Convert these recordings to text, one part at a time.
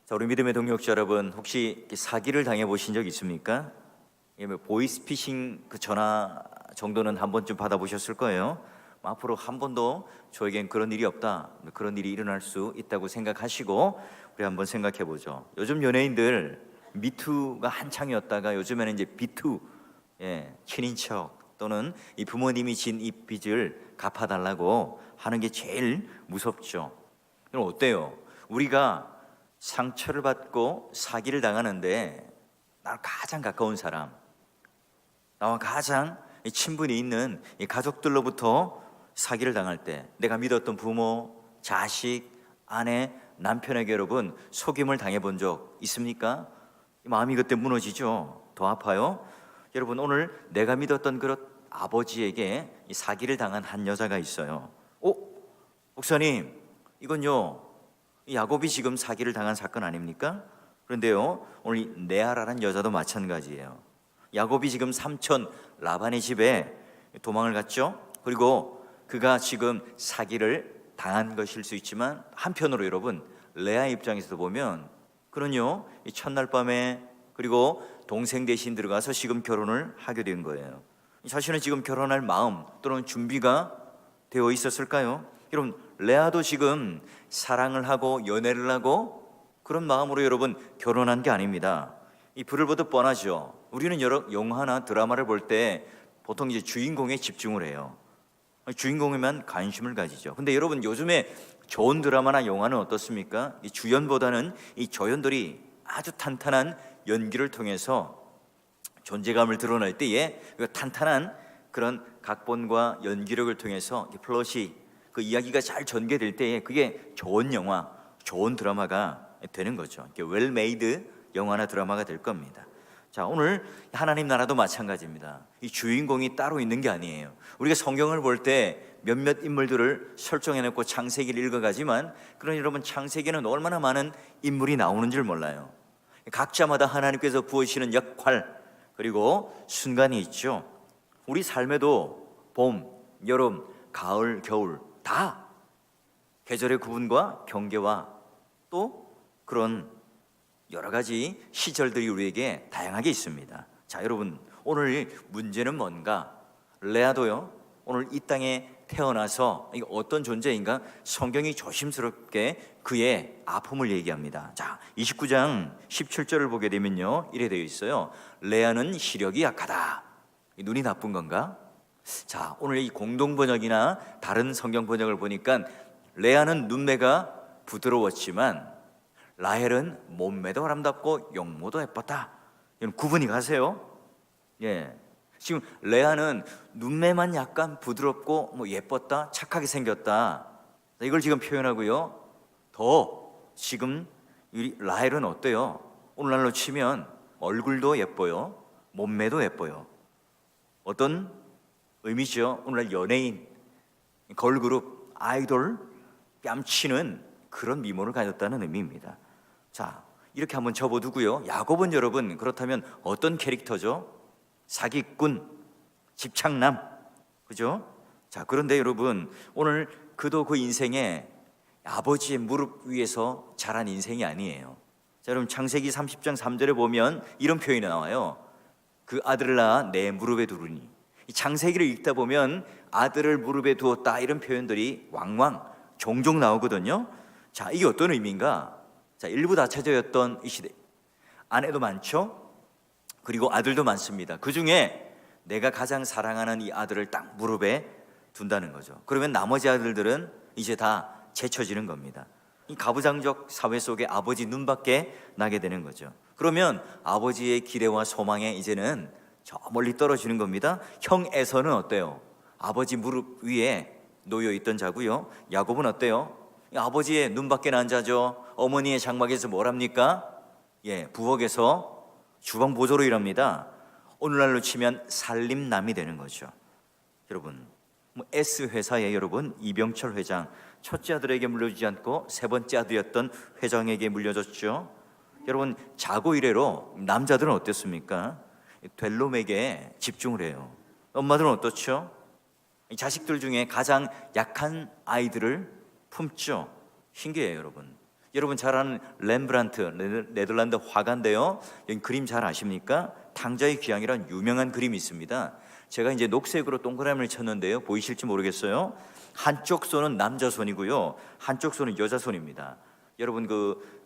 자, 우리 믿음의 동역자 여러분, 혹시 사기를 당해 보신 적 있습니까? 보이스피싱 그 전화 정도는 한 번쯤 받아보셨을 거예요. 앞으로 한 번도 저에겐 그런 일이 없다, 그런 일이 일어날 수 있다고 생각하시고 우리 한번 생각해 보죠. 요즘 연예인들 미투가 한창이었다가 요즘에는 이제 비투, 친인척 또는 이 부모님이 진 이 빚을 갚아달라고 하는 게 제일 무섭죠. 그럼 어때요? 우리가 상처를 받고 사기를 당하는데 나랑 가장 가까운 사람, 나와 가장 친분이 있는 이 가족들로부터 사기를 당할 때 내가 믿었던 부모, 자식, 아내, 남편에게 여러분 속임을 당해본 적 있습니까? 마음이 그때 무너지죠. 더 아파요. 여러분, 오늘 내가 믿었던 그런 아버지에게 이 사기를 당한 한 여자가 있어요. 목사님, 이건요 야곱이 지금 사기를 당한 사건 아닙니까? 그런데요, 오늘 이 레아라는 여자도 마찬가지예요. 야곱이 지금 삼촌 라반의 집에 도망을 갔죠. 그리고 그가 지금 사기를 당한 것일 수 있지만 한편으로 여러분, 레아 입장에서 보면 그는요 이 첫날 밤에 그리고 동생 대신 들어가서 지금 결혼을 하게 된 거예요. 자신은 지금 결혼할 마음 또는 준비가 되어 있었을까요? 여러분, 레아도 지금 사랑을 하고 연애를 하고 그런 마음으로 여러분 결혼한 게 아닙니다. 이 불을 보듯 뻔하죠. 우리는 여러 영화나 드라마를 볼 때 보통 이제 주인공에 집중을 해요. 주인공에만 관심을 가지죠. 근데 여러분, 요즘에 좋은 드라마나 영화는 어떻습니까? 이 주연보다는 이 조연들이 아주 탄탄한 연기를 통해서 존재감을 드러낼 때에 탄탄한 그런 각본과 연기력을 통해서 플롯이 그 이야기가 잘 전개될 때에 그게 좋은 영화, 좋은 드라마가 되는 거죠. 웰 메이드 영화나 드라마가 될 겁니다. 자, 오늘 하나님 나라도 마찬가지입니다. 이 주인공이 따로 있는 게 아니에요. 우리가 성경을 볼 때 몇몇 인물들을 설정해놓고 창세기를 읽어가지만 그런 여러분, 창세기에는 얼마나 많은 인물이 나오는 줄 몰라요. 각자마다 하나님께서 부어주시는 역할 그리고 순간이 있죠. 우리 삶에도 봄, 여름, 가을, 겨울 다 계절의 구분과 경계와 또 그런 여러 가지 시절들이 우리에게 다양하게 있습니다. 자, 여러분, 오늘 문제는 뭔가? 레아도요 오늘 이 땅에 태어나서 이게 어떤 존재인가? 성경이 조심스럽게 그의 아픔을 얘기합니다. 자, 29장 17절을 보게 되면요 이래 되어 있어요. 레아는 시력이 약하다. 눈이 나쁜 건가? 자, 오늘 이 공동번역이나 다른 성경 번역을 보니까 레아는 눈매가 부드러웠지만 라헬은 몸매도 아름답고 용모도 예뻤다. 이런 구분이 가세요. 지금 레아는 눈매만 약간 부드럽고 예뻤다, 착하게 생겼다, 이걸 지금 표현하고요. 더 지금 이 라헬은 어때요? 오늘날로 치면 얼굴도 예뻐요, 몸매도 예뻐요. 어떤 의미죠? 오늘날 연예인, 걸그룹, 아이돌 뺨치는 그런 미모를 가졌다는 의미입니다. 자, 이렇게 한번 접어두고요. 야곱은 여러분 그렇다면 어떤 캐릭터죠? 사기꾼, 집착남, 그죠? 자, 그런데 여러분, 오늘 그도 그 인생에 아버지의 무릎 위에서 자란 인생이 아니에요. 자, 여러분, 창세기 30장 3절에 보면 이런 표현이 나와요. 그 아들을 낳아 내 무릎에 두르니. 이 창세기를 읽다 보면 아들을 무릎에 두었다 이런 표현들이 왕왕 종종 나오거든요. 자, 이게 어떤 의미인가? 자, 일부 다처제였던 이 시대, 아내도 많죠. 그리고 아들도 많습니다. 그 중에 내가 가장 사랑하는 이 아들을 딱 무릎에 둔다는 거죠. 그러면 나머지 아들들은 이제 다 제쳐지는 겁니다. 이 가부장적 사회 속에 아버지 눈밖에 나게 되는 거죠. 그러면 아버지의 기대와 소망에 이제는 저 멀리 떨어지는 겁니다. 형 에서는 어때요? 아버지 무릎 위에 놓여 있던 자고요. 야곱은 어때요? 아버지의 눈밖에 난 자죠. 어머니의 장막에서 뭘 합니까? 부엌에서 주방 보조로 일합니다. 오늘날로 치면 살림남이 되는 거죠. 여러분, S 회사의 여러분 이병철 회장, 첫째 아들에게 물려주지 않고 세 번째 아들이었던 회장에게 물려줬죠. 여러분, 자고 이래로 남자들은 어땠습니까? 될 놈에게 집중을 해요. 엄마들은 어떻죠? 자식들 중에 가장 약한 아이들을 품죠. 신기해요, 여러분. 여러분 잘 아는 렘브란트, 네덜란드 화가인데요. 여기 그림 잘 아십니까? 탕자의 귀향이란 유명한 그림이 있습니다. 제가 이제 녹색으로 동그라미를 쳤는데요. 보이실지 모르겠어요. 한쪽 손은 남자 손이고요, 한쪽 손은 여자 손입니다. 여러분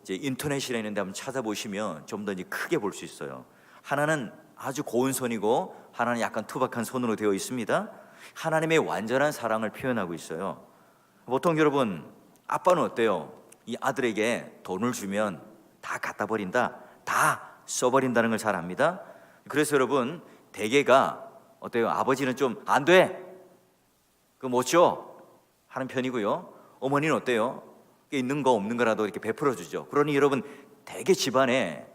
이제 인터넷이나 있는 데 한번 찾아보시면 좀 더 이제 크게 볼 수 있어요. 하나는 아주 고운 손이고 하나는 약간 투박한 손으로 되어 있습니다. 하나님의 완전한 사랑을 표현하고 있어요. 보통 여러분 아빠는 어때요? 이 아들에게 돈을 주면 다 갖다 버린다, 다 써버린다는 걸 잘 압니다. 그래서 여러분 대개가 어때요? 아버지는 좀 안 돼, 그거 못 줘 하는 편이고요, 어머니는 어때요? 있는 거 없는 거라도 이렇게 베풀어 주죠. 그러니 여러분 대개 집안에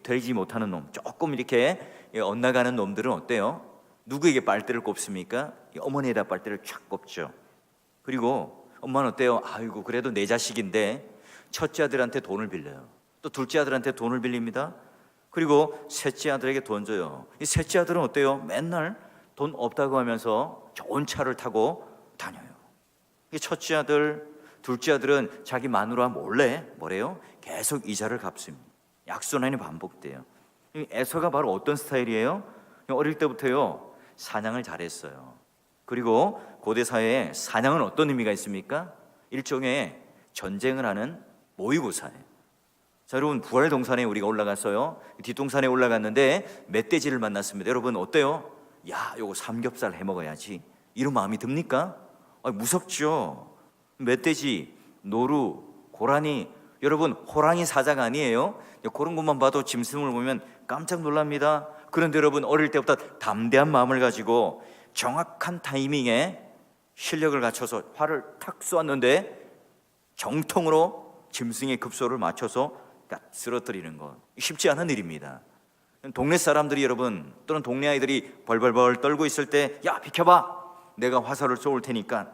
되지 못하는 놈, 조금 이렇게 엇나가는 놈들은 어때요? 누구에게 빨대를 꼽습니까? 어머니에다 빨대를 쫙 꼽죠. 그리고 엄마는 어때요? 아이고 그래도 내 자식인데 첫째 아들한테 돈을 빌려요. 또 둘째 아들한테 돈을 빌립니다. 그리고 셋째 아들에게 돈 줘요. 이 셋째 아들은 어때요? 맨날 돈 없다고 하면서 좋은 차를 타고 다녀요. 이 첫째 아들, 둘째 아들은 자기 마누라 몰래 뭐래요? 계속 이자를 갚습니다. 약손안이 반복돼요. 에서가 바로 어떤 스타일이에요? 어릴 때부터요 사냥을 잘했어요. 그리고 고대 사회에 사냥은 어떤 의미가 있습니까? 일종의 전쟁을 하는 모의고사예요. 자, 여러분 부활동산에 우리가 올라갔어요. 뒷동산에 올라갔는데 멧돼지를 만났습니다. 여러분 어때요? 야, 요거 삼겹살 해 먹어야지, 이런 마음이 듭니까? 무섭죠. 멧돼지, 노루, 고라니, 여러분 호랑이 사자가 아니에요. 그런 것만 봐도 짐승을 보면 깜짝 놀랍니다. 그런데 여러분 어릴 때부터 담대한 마음을 가지고 정확한 타이밍에 실력을 갖춰서 활을 탁 쏘았는데 정통으로 짐승의 급소를 맞춰서 쓰러뜨리는 것, 쉽지 않은 일입니다. 동네 사람들이 여러분 또는 동네 아이들이 벌벌벌 떨고 있을 때 야 비켜봐, 내가 화살을 쏠 테니까,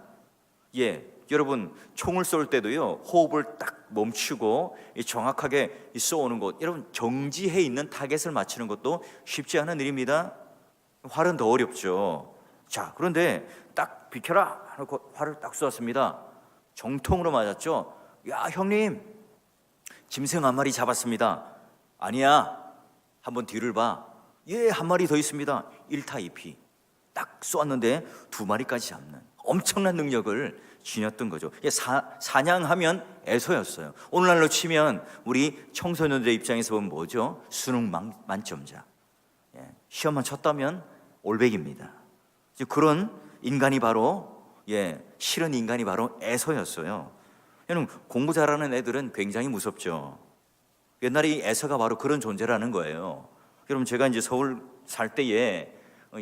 여러분 총을 쏠 때도요 호흡을 딱 멈추고 정확하게 쏘는 것, 여러분 정지해 있는 타겟을 맞추는 것도 쉽지 않은 일입니다. 활은 더 어렵죠. 자, 그런데 딱 비켜라 하고 활을 딱 쏘았습니다. 정통으로 맞았죠. 야 형님, 짐승 한 마리 잡았습니다. 아니야, 한번 뒤를 봐. 한 마리 더 있습니다. 1타 2피 딱 쏘았는데 2마리까지 잡는 엄청난 능력을 지녔던 거죠. 사냥하면 에서였어요. 오늘날로 치면 우리 청소년들의 입장에서 보면 뭐죠? 수능 만점자. 시험만 쳤다면 올백입니다. 그런 인간이 바로 실은 인간이 바로 에서였어요. 여러분 공부 잘하는 애들은 굉장히 무섭죠. 옛날에 이 에서가 바로 그런 존재라는 거예요. 여러분 제가 이제 서울 살 때에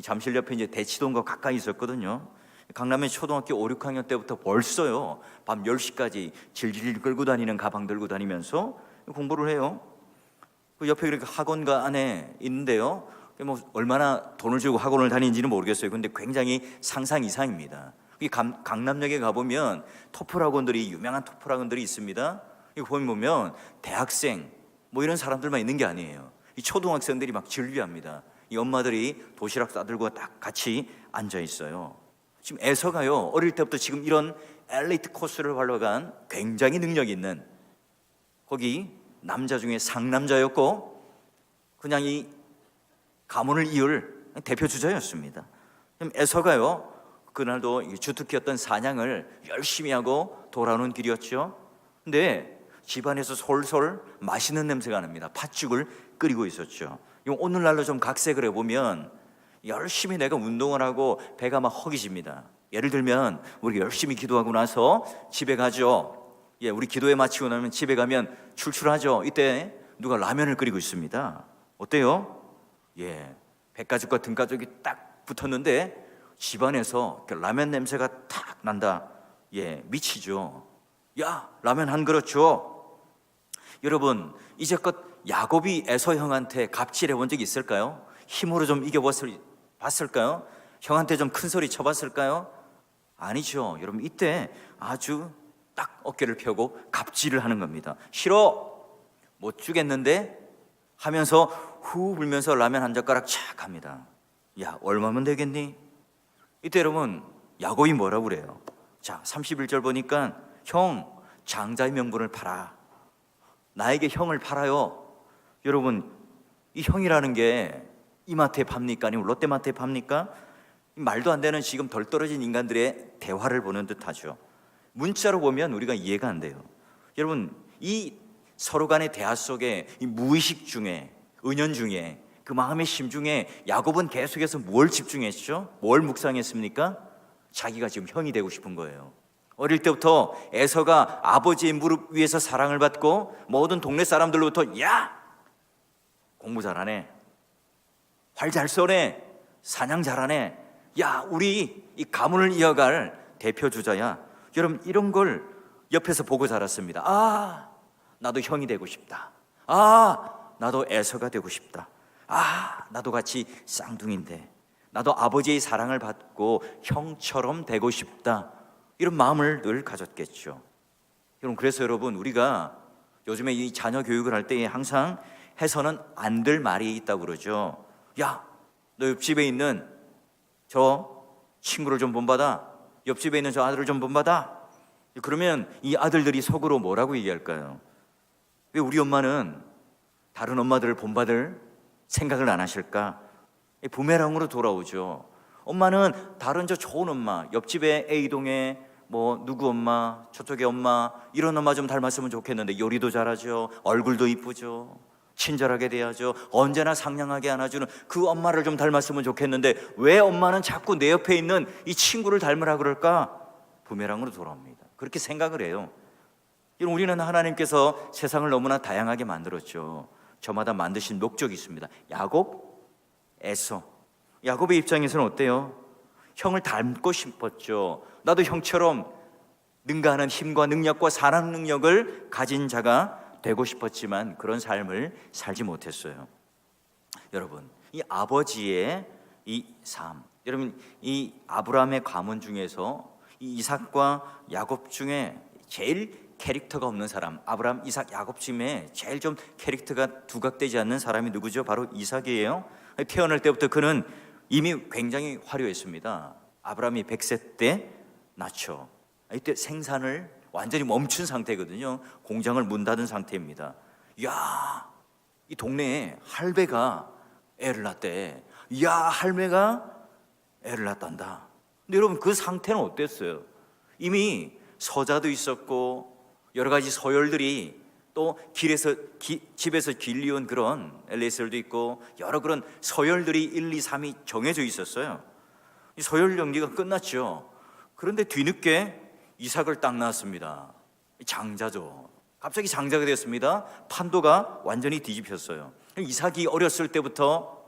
잠실 옆에 이제 대치동과 가까이 있었거든요. 강남의 초등학교 5, 6학년 때부터 벌써요 밤 10시까지 질질 끌고 다니는 가방 들고 다니면서 공부를 해요. 그 옆에 그렇게 학원가 안에 있는데요, 뭐 얼마나 돈을 주고 학원을 다니는지는 모르겠어요. 근데 굉장히 상상 이상입니다. 강남역에 가보면 토플 학원들이, 유명한 토플 학원들이 있습니다. 이거 보면 대학생 뭐 이런 사람들만 있는 게 아니에요. 이 초등학생들이 막 즐비합니다. 이 엄마들이 도시락 싸들고 딱 같이 앉아 있어요. 지금 에서가요 어릴 때부터 지금 이런 엘리트 코스를 밟아간 굉장히 능력 있는, 거기 남자 중에 상남자였고 그냥 이 가문을 이을 대표 주자였습니다. 에서가요 그날도 주특기였던 사냥을 열심히 하고 돌아오는 길이었죠. 근데 집안에서 솔솔 맛있는 냄새가 납니다. 팥죽을 끓이고 있었죠. 오늘날로 좀 각색을 해보면 열심히 내가 운동을 하고 배가 막 허기집니다. 예를 들면 우리 열심히 기도하고 나서 집에 가죠. 우리 기도회 마치고 나면 집에 가면 출출하죠. 이때 누가 라면을 끓이고 있습니다. 어때요? 백가죽과 등가죽이 딱 붙었는데 집안에서 라면 냄새가 탁 난다. 미치죠. 야, 라면 한 그릇 줘. 여러분 이제껏 야곱이 에서 형한테 갑질해 본 적이 있을까요? 힘으로 좀 이겨봤을까요? 형한테 좀 큰 소리 쳐봤을까요? 아니죠. 여러분 이때 아주 딱 어깨를 펴고 갑질을 하는 겁니다. 싫어, 못 주겠는데 하면서 후 불면서 라면 한 젓가락 착 합니다. 야, 얼마면 되겠니? 이때 여러분 야곱이 뭐라고 그래요? 자, 31절 보니까 형, 장자의 명분을 팔아. 나에게 형을 팔아요. 여러분, 이 형이라는 게 이마트에 팝니까? 아니면 롯데마트에 팝니까? 말도 안 되는 지금 덜 떨어진 인간들의 대화를 보는 듯하죠. 문자로 보면 우리가 이해가 안 돼요. 여러분, 이 서로 간의 대화 속에 이 무의식 중에, 은연 중에, 그 마음의 심 중에 야곱은 계속해서 뭘 집중했죠? 뭘 묵상했습니까? 자기가 지금 형이 되고 싶은 거예요. 어릴 때부터 에서가 아버지의 무릎 위에서 사랑을 받고 모든 동네 사람들로부터 야! 공부 잘하네, 활 잘 쏘네, 사냥 잘하네, 야, 우리 이 가문을 이어갈 대표 주자야. 여러분, 이런 걸 옆에서 보고 자랐습니다. 아, 나도 형이 되고 싶다. 아, 나도 에서가 되고 싶다. 아, 나도 같이 쌍둥이인데 나도 아버지의 사랑을 받고 형처럼 되고 싶다. 이런 마음을 늘 가졌겠죠. 여러분, 그래서 여러분, 우리가 요즘에 이 자녀 교육을 할 때 항상 해서는 안 될 말이 있다고 그러죠. 야, 너 옆집에 있는 저 친구를 좀 본받아. 옆집에 있는 저 아들을 좀 본받아. 그러면 이 아들들이 속으로 뭐라고 얘기할까요? 왜 우리 엄마는 다른 엄마들을 본받을 생각을 안 하실까? 부메랑으로 돌아오죠. 엄마는 다른 저 좋은 엄마, 옆집에 A동에 뭐 누구 엄마, 저쪽에 엄마, 이런 엄마 좀 닮았으면 좋겠는데 요리도 잘하죠, 얼굴도 이쁘죠, 친절하게 대하죠, 언제나 상냥하게 안아주는 그 엄마를 좀 닮았으면 좋겠는데 왜 엄마는 자꾸 내 옆에 있는 이 친구를 닮으라 그럴까? 부메랑으로 돌아옵니다. 그렇게 생각을 해요. 우리는 하나님께서 세상을 너무나 다양하게 만들었죠. 저마다 만드신 목적이 있습니다. 야곱, 에서. 야곱의 입장에서는 어때요? 형을 닮고 싶었죠. 나도 형처럼 능가하는 힘과 능력과 사랑 능력을 가진 자가 되고 싶었지만 그런 삶을 살지 못했어요. 여러분, 이 아버지의 이 삶, 여러분, 이 아브라함의 가문 중에서 이 이삭과 야곱 중에 제일 캐릭터가 없는 사람, 아브라함, 이삭, 야곱 중에 제일 좀 캐릭터가 두각되지 않는 사람이 누구죠? 바로 이삭이에요. 태어날 때부터 그는 이미 굉장히 화려했습니다. 아브라함이 100세 때 낳죠. 이때 생산을 완전히 멈춘 상태거든요. 공장을 문 닫은 상태입니다. 야, 이 동네에 할배가 애를 낳대. 야, 할매가 애를 낳단다. 근데 여러분, 그 상태는 어땠어요? 이미 서자도 있었고 여러 가지 서열들이 또 길에서 집에서 길리온 그런 엘리에셀도 있고 여러 그런 서열들이 1, 2, 3이 정해져 있었어요. 이 서열 연기가 끝났죠. 그런데 뒤늦게 이삭을 딱 낳았습니다. 장자죠. 갑자기 장자가 되었습니다. 판도가 완전히 뒤집혔어요. 이삭이 어렸을 때부터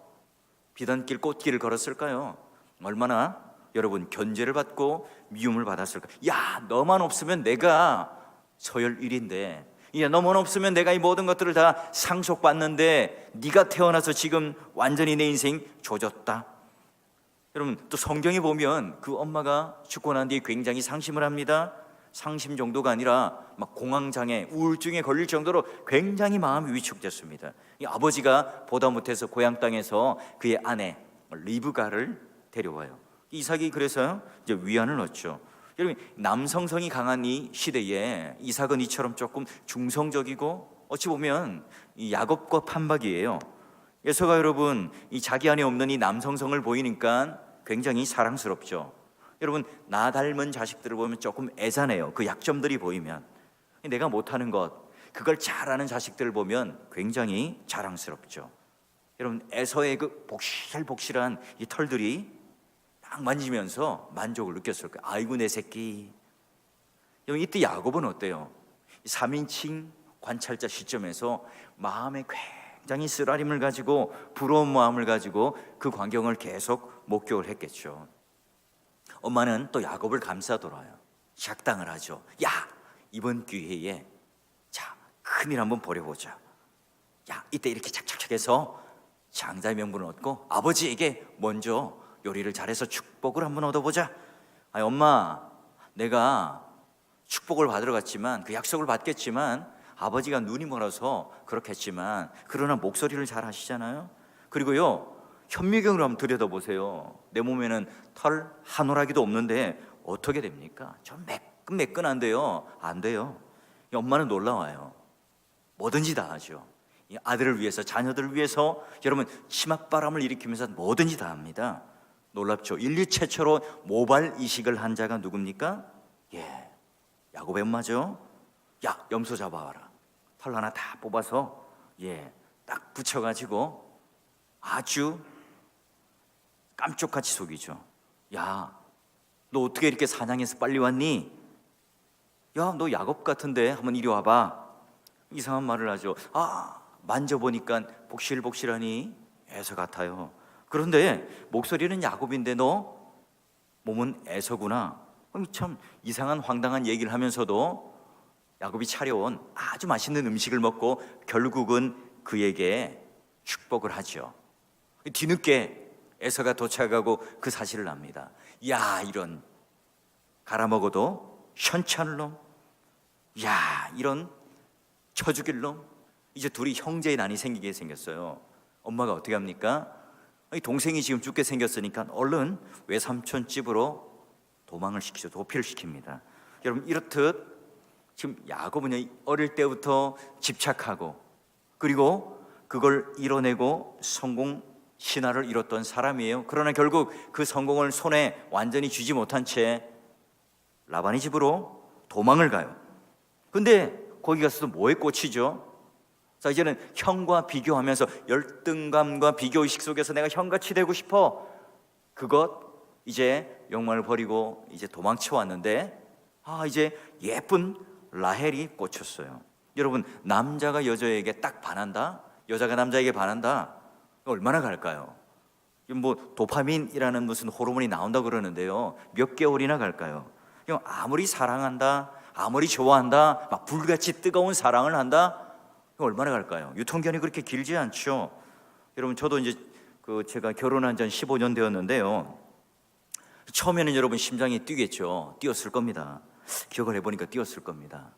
비단길 꽃길을 걸었을까요? 얼마나 여러분 견제를 받고 미움을 받았을까? 야, 너만 없으면 내가 서열 1인데, 야, 너만 없으면 내가 이 모든 것들을 다 상속받는데 네가 태어나서 지금 완전히 내 인생 조졌다. 여러분, 또 성경에 보면 그 엄마가 죽고 난 뒤에 굉장히 상심을 합니다. 상심 정도가 아니라 막 공황장애, 우울증에 걸릴 정도로 굉장히 마음이 위축됐습니다. 이 아버지가 보다 못해서 고향 땅에서 그의 아내 리브가를 데려와요. 이삭이 그래서 이제 위안을 얻죠. 여러분, 남성성이 강한 이 시대에 이삭은 이처럼 조금 중성적이고 어찌 보면 이 야곱과 판박이에요. 에서가 여러분 이 자기 안에 없는 이 남성성을 보이니까 굉장히 사랑스럽죠. 여러분, 나 닮은 자식들을 보면 조금 애잔해요. 그 약점들이 보이면. 내가 못하는 것, 그걸 잘하는 자식들을 보면 굉장히 자랑스럽죠. 여러분, 에서의 그 복실복실한 이 털들이 딱 만지면서 만족을 느꼈을 거예요. 아이고 내 새끼. 여러분, 이때 야곱은 어때요? 3인칭 관찰자 시점에서 마음에 굉장히 쓰라림을 가지고 부러운 마음을 가지고 그 광경을 계속 목격을 했겠죠. 엄마는 또 야곱을 감싸돌아요. 작당을 하죠. 야, 이번 기회에 자, 큰일 한번 벌여보자. 야, 이때 이렇게 착착착 해서 장자의 명분을 얻고 아버지에게 먼저 요리를 잘해서 축복을 한번 얻어보자. 아니, 엄마, 내가 축복을 받으러 갔지만 그 약속을 받겠지만 아버지가 눈이 멀어서 그렇겠지만 그러나 목소리를 잘 하시잖아요. 그리고요, 현미경으로 한번 들여다보세요. 내 몸에는 털 한 오라기도 없는데 어떻게 됩니까? 좀 매끈매끈한데요. 안 돼요. 엄마는 놀라워요. 뭐든지 다 하죠. 이 아들을 위해서, 자녀들을 위해서 여러분 치맛바람을 일으키면서 뭐든지 다 합니다. 놀랍죠. 인류 최초로 모발 이식을 한 자가 누굽니까? 예, 야곱의 엄마죠. 야, 염소 잡아와라. 털 하나 다 뽑아서 딱 붙여가지고 아주 깜쪽같이 속이죠. 야, 너 어떻게 이렇게 사냥해서 빨리 왔니? 야, 너 야곱 같은데 한번 이리 와봐. 이상한 말을 하죠. 만져보니까 복실복실하니 에서 같아요. 그런데 목소리는 야곱인데 너 몸은 에서구나. 참 이상한 황당한 얘기를 하면서도 야곱이 차려온 아주 맛있는 음식을 먹고 결국은 그에게 축복을 하죠. 뒤늦게 에서가 도착하고 그 사실을 압니다. 야, 이런 갈아먹어도 현찮을 놈, 야, 이런 쳐 죽일 놈. 이제 둘이 형제의 난이 생기게 생겼어요. 엄마가 어떻게 합니까? 동생이 지금 죽게 생겼으니까 얼른 외삼촌 집으로 도망을 시키죠. 도피를 시킵니다. 여러분, 이렇듯 지금 야곱은 어릴 때부터 집착하고 그리고 그걸 이뤄내고 성공 신화를 이뤘던 사람이에요. 그러나 결국 그 성공을 손에 완전히 쥐지 못한 채 라반의 집으로 도망을 가요. 근데 거기 가서도 뭐에 꽂히죠? 자, 이제는 형과 비교하면서 열등감과 비교의식 속에서 내가 형같이 되고 싶어. 그것 이제 욕망을 버리고 이제 도망쳐 왔는데 이제 예쁜 라헬이 꽂혔어요. 여러분, 남자가 여자에게 딱 반한다, 여자가 남자에게 반한다, 얼마나 갈까요? 뭐 도파민이라는 무슨 호르몬이 나온다 그러는데요, 몇 개월이나 갈까요? 아무리 사랑한다, 아무리 좋아한다, 막 불같이 뜨거운 사랑을 한다, 얼마나 갈까요? 유통기한이 그렇게 길지 않죠. 여러분, 저도 이제 제가 결혼한 지 15년 되었는데요, 처음에는 여러분 심장이 뛰겠죠. 뛰었을 겁니다. 기억을 해보니까 뛰었을 겁니다.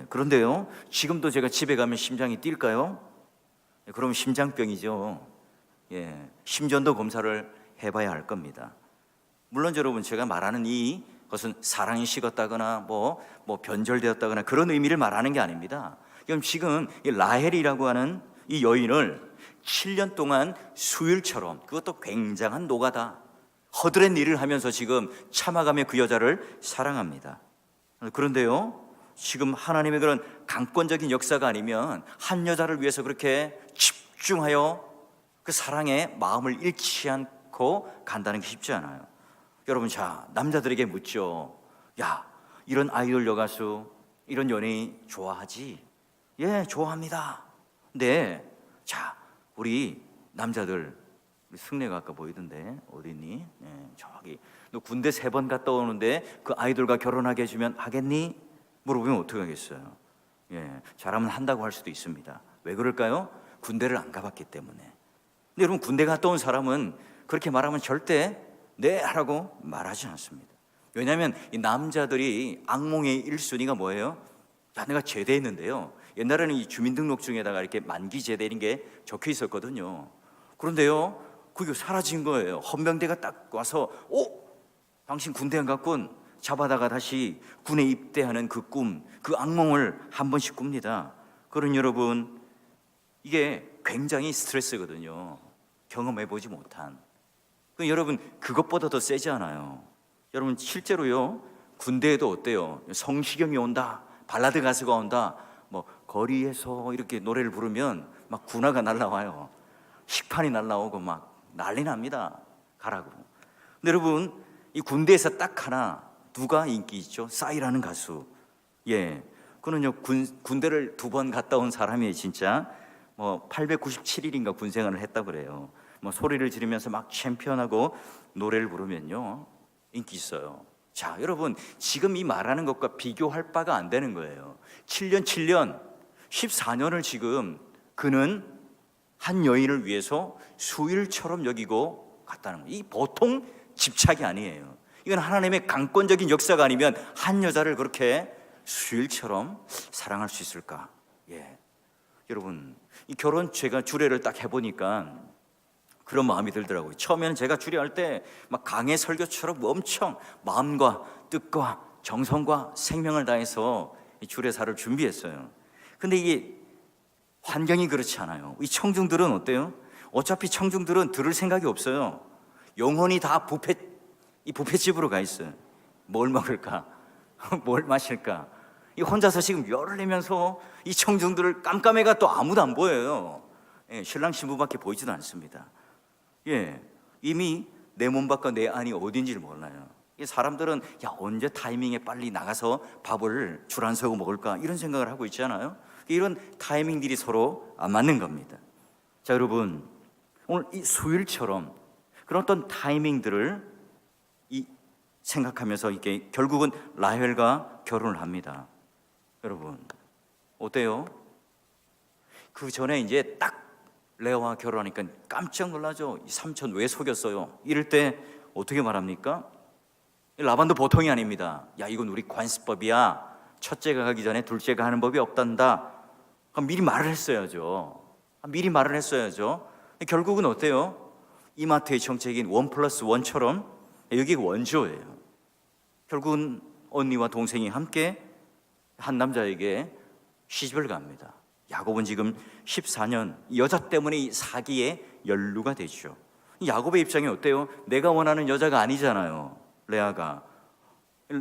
그런데요, 지금도 제가 집에 가면 심장이 뛸까요? 그럼 심장병이죠. 심전도 검사를 해봐야 할 겁니다. 물론 여러분, 제가 말하는 이것은 사랑이 식었다거나 뭐 변절되었다거나 그런 의미를 말하는 게 아닙니다. 그럼 지금 이 라헬이라고 하는 이 여인을 7년 동안 수일처럼, 그것도 굉장한 노가다, 허드렛 일을 하면서 지금 참아가며 그 여자를 사랑합니다. 그런데요, 지금 하나님의 그런 강권적인 역사가 아니면 한 여자를 위해서 그렇게 집중하여 그 사랑에 마음을 잃지 않고 간다는 게 쉽지 않아요. 여러분, 자, 남자들에게 묻죠. 야, 이런 아이돌 여가수, 이런 연예인 좋아하지? 예, 좋아합니다. 근데 자, 우리 남자들, 우리 승래가 아까 보이던데 어디 있니? 저기, 너 군대 3번 갔다 오는데 그 아이돌과 결혼하게 해주면 하겠니? 물어보면 어떻게 하겠어요? 잘하면 한다고 할 수도 있습니다. 왜 그럴까요? 군대를 안 가봤기 때문에. 근데 여러분, 군대 갔다 온 사람은 그렇게 말하면 절대 네 하라고 말하지 않습니다. 왜냐하면 이 남자들이 악몽의 1순위가 뭐예요? 야, 내가 제대했는데요, 옛날에는 이 주민등록증에다가 이렇게 만기 제대인 게 적혀 있었거든요. 그런데요, 그게 사라진 거예요. 헌병대가 딱 와서 당신 군대 안 갔군, 잡아다가 다시 군에 입대하는 그 꿈, 그 악몽을 한 번씩 꿉니다. 그런 여러분, 이게 굉장히 스트레스거든요. 경험해보지 못한. 여러분, 그것보다 더 세지 않아요? 여러분, 실제로요, 군대에도 어때요? 성시경이 온다, 발라드 가수가 온다, 뭐 거리에서 이렇게 노래를 부르면 막 군화가 날라와요. 식판이 날라오고 막 난리 납니다. 가라고. 근데 여러분, 이 군대에서 딱 하나, 누가 인기 있죠? 싸이라는 가수. 그는요, 군대를 2번 갔다 온 사람이에요. 진짜 뭐 897일인가 군 생활을 했다 그래요. 뭐 소리를 지르면서 막 챔피언하고 노래를 부르면요, 인기 있어요. 자, 여러분, 지금 이 말하는 것과 비교할 바가 안 되는 거예요. 7년 14년을 지금 그는 한 여인을 위해서 수일처럼 여기고 갔다는 거예요. 이 보통 집착이 아니에요. 이건 하나님의 강권적인 역사가 아니면 한 여자를 그렇게 수일처럼 사랑할 수 있을까? 여러분, 이 결혼 제가 주례를 딱 해보니까 그런 마음이 들더라고요. 처음에는 제가 주례할 때 막 강해 설교처럼 엄청 마음과 뜻과 정성과 생명을 다해서 이 주례사를 준비했어요. 근데 이게 환경이 그렇지 않아요. 이 청중들은 어때요? 어차피 청중들은 들을 생각이 없어요. 영혼이 다 이 뷔페집으로 가 있어요. 뭘 먹을까? 뭘 마실까? 이 혼자서 지금 열을 내면서 이 청중들을 깜깜해가 또 아무도 안 보여요. 예, 신랑 신부밖에 보이지도 않습니다. 예, 이미 내 몸 밖과 내 안이 어딘지를 몰라요. 이 사람들은 언제 타이밍에 빨리 나가서 밥을 줄 안 서고 먹을까 이런 생각을 하고 있잖아요. 이런 타이밍들이 서로 안 맞는 겁니다. 자, 여러분, 오늘 이 수일처럼 그런 어떤 타이밍들을 생각하면서 이게 결국은 라헬과 결혼을 합니다. 여러분, 어때요? 그 전에 이제 딱 레아와 결혼하니까 깜짝 놀라죠. 이 삼촌 왜 속였어요? 이럴 때 어떻게 말합니까? 라반도 보통이 아닙니다. 야, 이건 우리 관습법이야. 첫째가 가기 전에 둘째가 하는 법이 없단다. 미리 말을 했어야죠. 미리 말을 했어야죠. 결국은 어때요? 이마트의 정책인 1+1처럼 여기가 원조예요. 결국은 언니와 동생이 함께 한 남자에게 시집을 갑니다. 야곱은 지금 14년 여자 때문에 이 사기에 연루가 되죠. 야곱의 입장이 어때요? 내가 원하는 여자가 아니잖아요. 레아가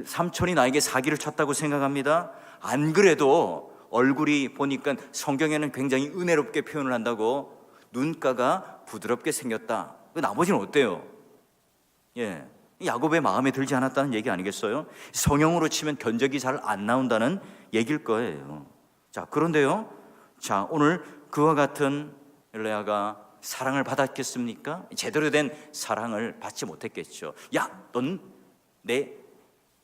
삼촌이 나에게 사기를 쳤다고 생각합니다. 안 그래도 얼굴이 보니까 성경에는 굉장히 은혜롭게 표현을 한다고 눈가가 부드럽게 생겼다. 나머지는 어때요? 예, 야곱의 마음에 들지 않았다는 얘기 아니겠어요? 성형으로 치면 견적이 잘 안 나온다는 얘기일 거예요. 자, 그런데요, 자, 오늘 그와 같은 레아가 사랑을 받았겠습니까? 제대로 된 사랑을 받지 못했겠죠. 야, 넌 내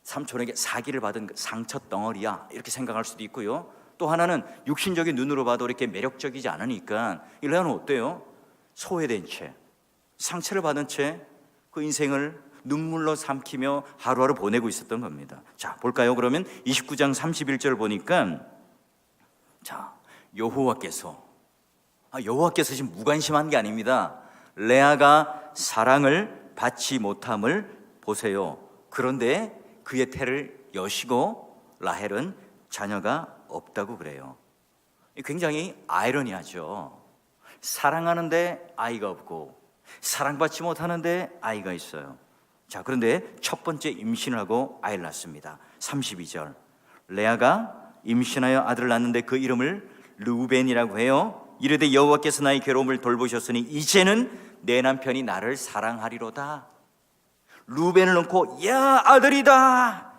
삼촌에게 사기를 받은 상처 덩어리야, 이렇게 생각할 수도 있고요. 또 하나는 육신적인 눈으로 봐도 이렇게 매력적이지 않으니까 이 레아는 어때요? 소외된 채, 상처를 받은 채 그 인생을 눈물로 삼키며 하루하루 보내고 있었던 겁니다. 자, 볼까요? 그러면 29장 31절 보니까, 자, 여호와께서 지금 무관심한 게 아닙니다. 레아가 사랑을 받지 못함을 보세요. 그런데 그의 태를 여시고 라헬은 자녀가 없다고 그래요. 굉장히 아이러니하죠. 사랑하는데 아이가 없고 사랑받지 못하는데 아이가 있어요. 자, 그런데 첫 번째 임신을 하고 아이를 낳습니다. 32절, 레아가 임신하여 아들을 낳는데 그 이름을 르우벤이라고 해요. 이르되 여호와께서 나의 괴로움을 돌보셨으니 이제는 내 남편이 나를 사랑하리로다. 르우벤을 낳고 야, 아들이다.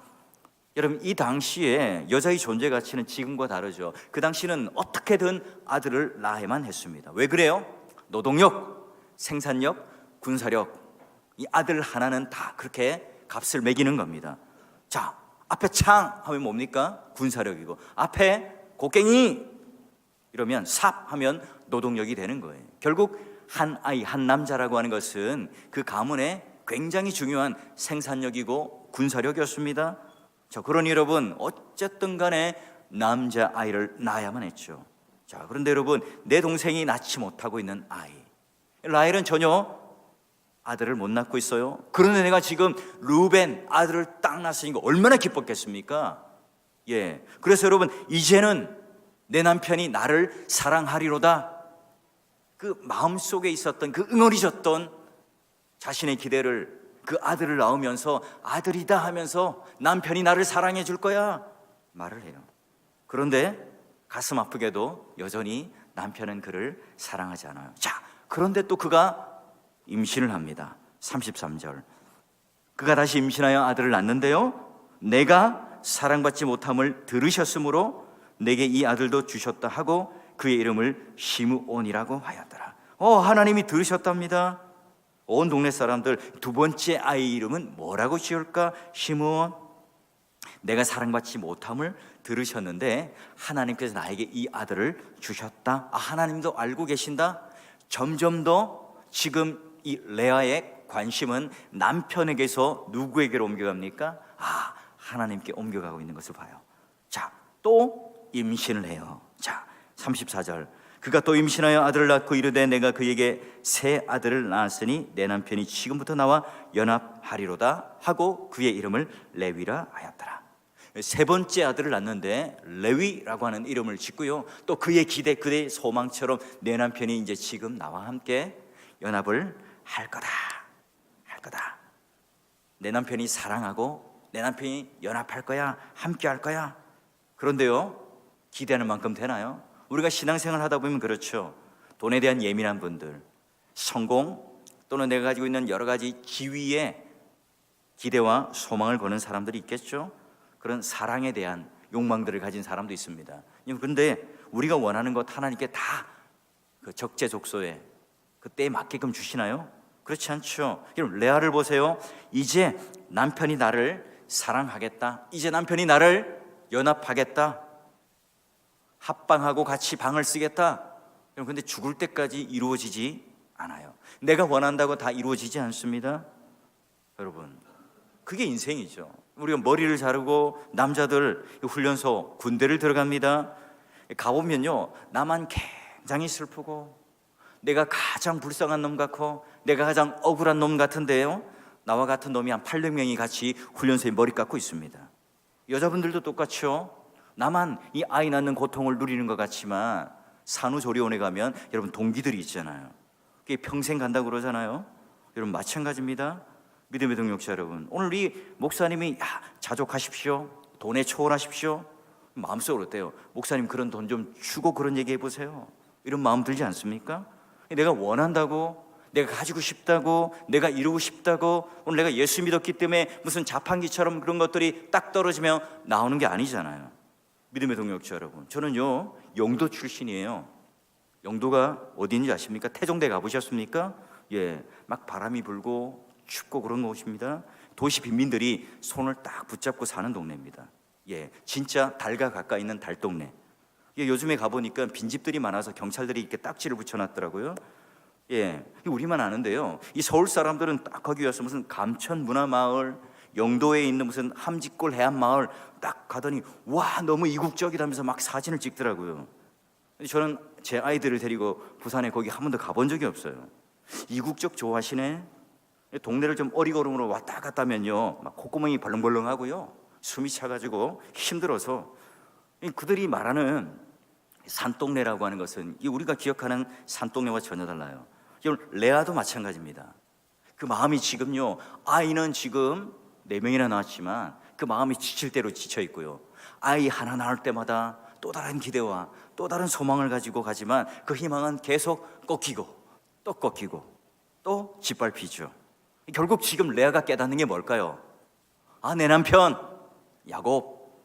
여러분, 이 당시에 여자의 존재 가치는 지금과 다르죠. 그 당시는 어떻게든 아들을 낳아야만 했습니다. 왜 그래요? 노동력, 생산력, 군사력, 이 아들 하나는 다 그렇게 값을 매기는 겁니다. 자, 앞에 창 하면 뭡니까? 군사력이고, 앞에 곡괭이 이러면 삽 하면 노동력이 되는 거예요. 결국 한 아이, 한 남자라고 하는 것은 그 가문의 굉장히 중요한 생산력이고 군사력이었습니다. 자, 그러니 여러분, 어쨌든 간에 남자 아이를 낳아야만 했죠. 자, 그런데 여러분, 내 동생이 낳지 못하고 있는 아이, 라헬은 전혀 아들을 못 낳고 있어요. 그런데 내가 지금 르우벤 아들을 딱 낳았으니까 얼마나 기뻤겠습니까? 예, 그래서 여러분, 이제는 내 남편이 나를 사랑하리로다. 그 마음속에 있었던 그 응어리졌던 자신의 기대를 그 아들을 낳으면서 아들이다 하면서 남편이 나를 사랑해 줄 거야 말을 해요. 그런데 가슴 아프게도 여전히 남편은 그를 사랑하지 않아요. 자, 그런데 또 그가 임신을 합니다. 33절, 그가 다시 임신하여 아들을 낳는데요, 내가 사랑받지 못함을 들으셨으므로 내게 이 아들도 주셨다 하고 그의 이름을 시므온이라고 하였더라. 하나님이 들으셨답니다. 온 동네 사람들 두 번째 아이 이름은 뭐라고 지을까? 시므온. 내가 사랑받지 못함을 들으셨는데 하나님께서 나에게 이 아들을 주셨다. 하나님도 알고 계신다. 점점 더 지금 이 레아의 관심은 남편에게서 누구에게로 옮겨갑니까? 하나님께 옮겨가고 있는 것을 봐요. 자, 또 임신을 해요. 자, 34절, 그가 또 임신하여 아들을 낳고 이르되 내가 그에게 새 아들을 낳았으니 내 남편이 지금부터 나와 연합하리로다 하고 그의 이름을 레위라 하였더라. 세 번째 아들을 낳는데 레위라고 하는 이름을 짓고요. 또 그의 기대, 그의 소망처럼 내 남편이 이제 지금 나와 함께 연합을 할 거다. 내 남편이 사랑하고 내 남편이 연합할 거야. 함께 할 거야. 그런데요, 기대하는 만큼 되나요? 우리가 신앙생활 하다 보면 그렇죠. 돈에 대한 예민한 분들, 성공 또는 내가 가지고 있는 여러 가지 지위에 기대와 소망을 거는 사람들이 있겠죠. 그런 사랑에 대한 욕망들을 가진 사람도 있습니다. 그런데 우리가 원하는 것 하나님께 다 그 적재적소에 그때에 맞게끔 주시나요? 그렇지 않죠. 여러분, 레아를 보세요. 이제 남편이 나를 사랑하겠다. 이제 남편이 나를 연합하겠다. 합방하고 같이 방을 쓰겠다. 그런데 죽을 때까지 이루어지지 않아요. 내가 원한다고 다 이루어지지 않습니다. 여러분, 그게 인생이죠. 우리가 머리를 자르고 남자들 훈련소 군대를 들어갑니다. 가보면요, 나만 굉장히 슬프고 내가 가장 불쌍한 놈 같고 내가 가장 억울한 놈 같은데요, 나와 같은 놈이 한 800명이 같이 훈련소에 머리 깎고 있습니다. 여자분들도 똑같죠. 나만 이 아이 낳는 고통을 누리는 것 같지만 산후조리원에 가면 여러분 동기들이 있잖아요. 그게 평생 간다고 그러잖아요. 여러분, 마찬가지입니다. 믿음의 동역자 여러분, 오늘 이 목사님이 자족하십시오, 돈에 초월하십시오, 마음속으로 어때요? 목사님 그런 돈 좀 주고 그런 얘기 해보세요. 이런 마음 들지 않습니까? 내가 원한다고, 내가 가지고 싶다고, 내가 이루고 싶다고, 오늘 내가 예수 믿었기 때문에 무슨 자판기처럼 그런 것들이 딱 떨어지면 나오는 게 아니잖아요. 믿음의 동역자 여러분, 저는요 영도 출신이에요. 영도가 어디인지 아십니까? 태종대 가보셨습니까? 예, 막 바람이 불고 춥고 그런 곳입니다. 도시 빈민들이 손을 딱 붙잡고 사는 동네입니다. 예, 진짜 달과 가까이 있는 달동네. 예, 요즘에 가보니까 빈집들이 많아서 경찰들이 이렇게 딱지를 붙여놨더라고요. 예, 우리만 아는데요, 이 서울 사람들은 딱 거기 와서 무슨 감천문화마을, 영도에 있는 무슨 함지골 해안마을 딱 가더니 와 너무 이국적이라면서 막 사진을 찍더라고요. 저는 제 아이들을 데리고 부산에 거기 한 번도 가본 적이 없어요. 이국적 좋아하시네. 동네를 좀 어리걸음으로 왔다 갔다 하면요, 막 콧구멍이 벌렁벌렁하고요, 숨이 차가지고 힘들어서. 그들이 말하는 산동네라고 하는 것은 우리가 기억하는 산동네와 전혀 달라요. 레아도 마찬가지입니다. 그 마음이 지금요, 아이는 지금 4명이나 낳았지만 그 마음이 지칠 대로 지쳐 있고요, 아이 하나 낳을 때마다 또 다른 기대와 또 다른 소망을 가지고 가지만 그 희망은 계속 꺾이고 또 꺾이고 또 짓밟히죠. 결국 지금 레아가 깨닫는 게 뭘까요? 내 남편 야곱,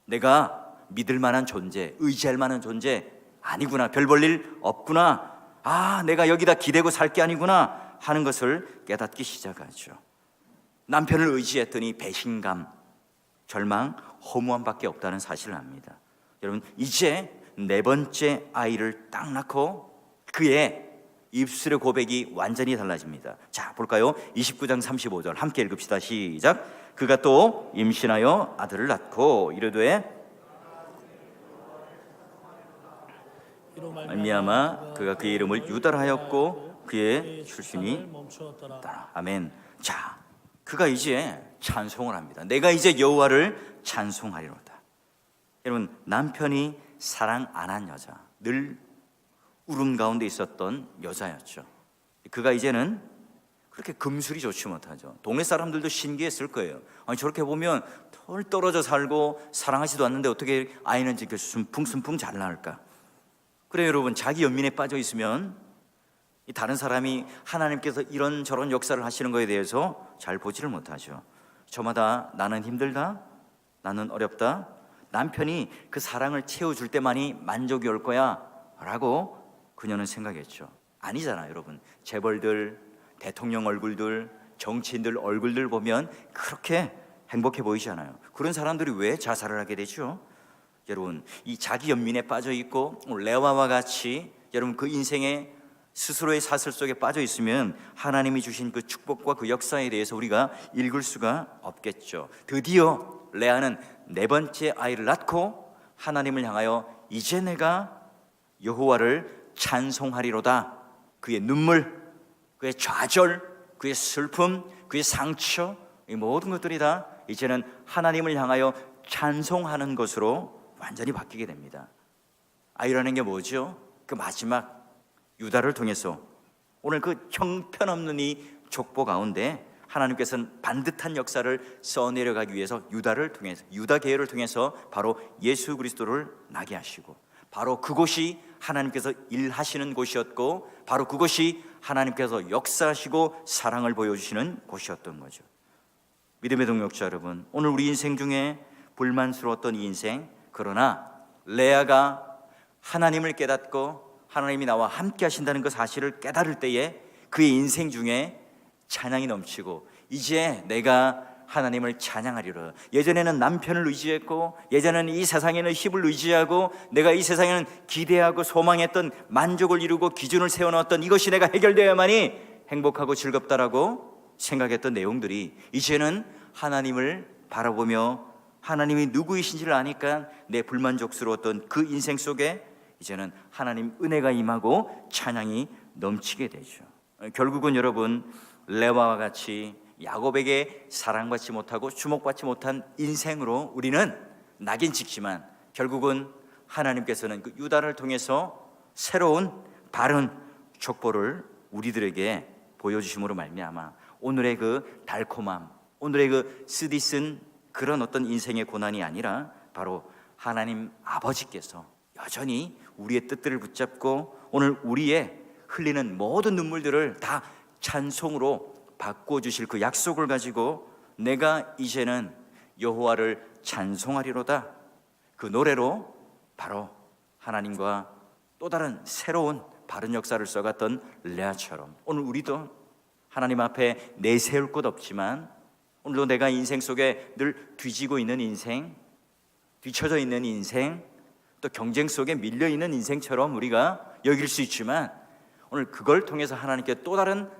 내가 믿을 만한 존재, 의지할 만한 존재 아니구나, 별 볼 일 없구나, 내가 여기다 기대고 살 게 아니구나 하는 것을 깨닫기 시작하죠. 남편을 의지했더니 배신감, 절망, 허무함밖에 없다는 사실을 압니다. 여러분, 이제 4번째 아이를 딱 낳고 그의 입술의 고백이 완전히 달라집니다. 자, 볼까요? 29장 35절 함께 읽읍시다. 시작. 그가 또 임신하여 아들을 낳고 이르되 말미암아 그가 그의 이름을 유다라 하였고 그의 출신이 따라. 아멘. 자, 그가 이제 찬송을 합니다. 내가 이제 여호와를 찬송하리로다. 여러분, 남편이 사랑 안 한 여자, 늘 울음 가운데 있었던 여자였죠. 그가 이제는 그렇게 금술이 좋지 못하죠. 동네 사람들도 신기했을 거예요. 아니, 저렇게 보면 덜 떨어져 살고 사랑하지도 않는데 어떻게 아이는 이렇게 순풍순풍 잘 나올까? 그래요, 여러분, 자기 연민에 빠져 있으면 다른 사람이 하나님께서 이런저런 역사를 하시는 것에 대해서 잘 보지를 못하죠. 저마다 나는 힘들다, 나는 어렵다, 남편이 그 사랑을 채워줄 때만이 만족이 올 거야 라고 그녀는 생각했죠. 아니잖아요, 여러분. 재벌들, 대통령 얼굴들, 정치인들 얼굴들 보면 그렇게 행복해 보이지 않아요. 그런 사람들이 왜 자살을 하게 되죠? 여러분, 이 자기 연민에 빠져 있고 레와와 같이 여러분 그 인생의 스스로의 사슬 속에 빠져 있으면 하나님이 주신 그 축복과 그 역사에 대해서 우리가 읽을 수가 없겠죠. 드디어 레아는 4번째 아이를 낳고 하나님을 향하여 이제 내가 여호와를 찬송하리로다. 그의 눈물, 그의 좌절, 그의 슬픔, 그의 상처, 이 모든 것들이 다 이제는 하나님을 향하여 찬송하는 것으로 완전히 바뀌게 됩니다. 아이라는 게 뭐죠? 그 마지막 유다를 통해서 오늘 그 형편없는 이 족보 가운데 하나님께서는 반듯한 역사를 써내려가기 위해서 유다를 통해서, 유다 계열을 통해서 바로 예수 그리스도를 나게 하시고, 바로 그곳이 하나님께서 일하시는 곳이었고, 바로 그곳이 하나님께서 역사하시고 사랑을 보여주시는 곳이었던 거죠. 믿음의 동역자 여러분, 오늘 우리 인생 중에 불만스러웠던 이 인생, 그러나 레아가 하나님을 깨닫고 하나님이 나와 함께 하신다는 그 사실을 깨달을 때에 그의 인생 중에 찬양이 넘치고, 이제 내가 하나님을 찬양하리라. 예전에는 남편을 의지했고, 예전에는 이 세상에는 힘을 의지하고, 내가 이 세상에는 기대하고 소망했던 만족을 이루고 기준을 세워놓았던 이것이 내가 해결되어야만이 행복하고 즐겁다라고 생각했던 내용들이 이제는 하나님을 바라보며 하나님이 누구이신지를 아니까 내 불만족스러웠던 그 인생 속에 이제는 하나님 은혜가 임하고 찬양이 넘치게 되죠. 결국은 여러분, 레와와 같이 야곱에게 사랑받지 못하고 주목받지 못한 인생으로 우리는 낙인 찍지만, 결국은 하나님께서는 그 유다를 통해서 새로운 바른 족보를 우리들에게 보여주심으로 말미암아 오늘의 그 달콤함, 오늘의 그 쓰디쓴 그런 어떤 인생의 고난이 아니라 바로 하나님 아버지께서 여전히 우리의 뜻들을 붙잡고 오늘 우리의 흘리는 모든 눈물들을 다 찬송으로 바꿔주실 그 약속을 가지고 내가 이제는 여호와를 찬송하리로다, 그 노래로 바로 하나님과 또 다른 새로운 바른 역사를 써갔던 레아처럼 오늘 우리도 하나님 앞에 내세울 곳 없지만, 오늘도 내가 인생 속에 늘 뒤지고 있는 인생, 뒤처져 있는 인생, 또 경쟁 속에 밀려있는 인생처럼 우리가 여길 수 있지만, 오늘 그걸 통해서 하나님께 또 다른,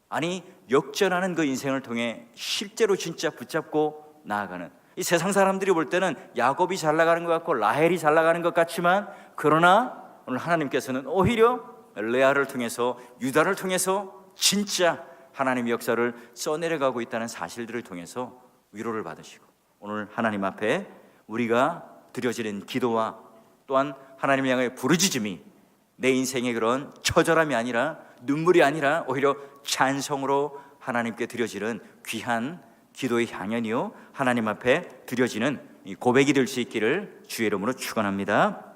아니 역전하는 그 인생을 통해 실제로 진짜 붙잡고 나아가는, 이 세상 사람들이 볼 때는 야곱이 잘 나가는 것 같고 라헬이 잘 나가는 것 같지만, 그러나 오늘 하나님께서는 오히려 레아를 통해서, 유다를 통해서 진짜 하나님의 역사를 써내려가고 있다는 사실들을 통해서 위로를 받으시고, 오늘 하나님 앞에 우리가 드려지는 기도와 또한 하나님을 향해 부르짖음이 내 인생의 그런 처절함이 아니라, 눈물이 아니라 오히려 찬송으로 하나님께 드려지는 귀한 기도의 향연이요 하나님 앞에 드려지는 이 고백이 될 수 있기를 주의 이름으로 축원합니다.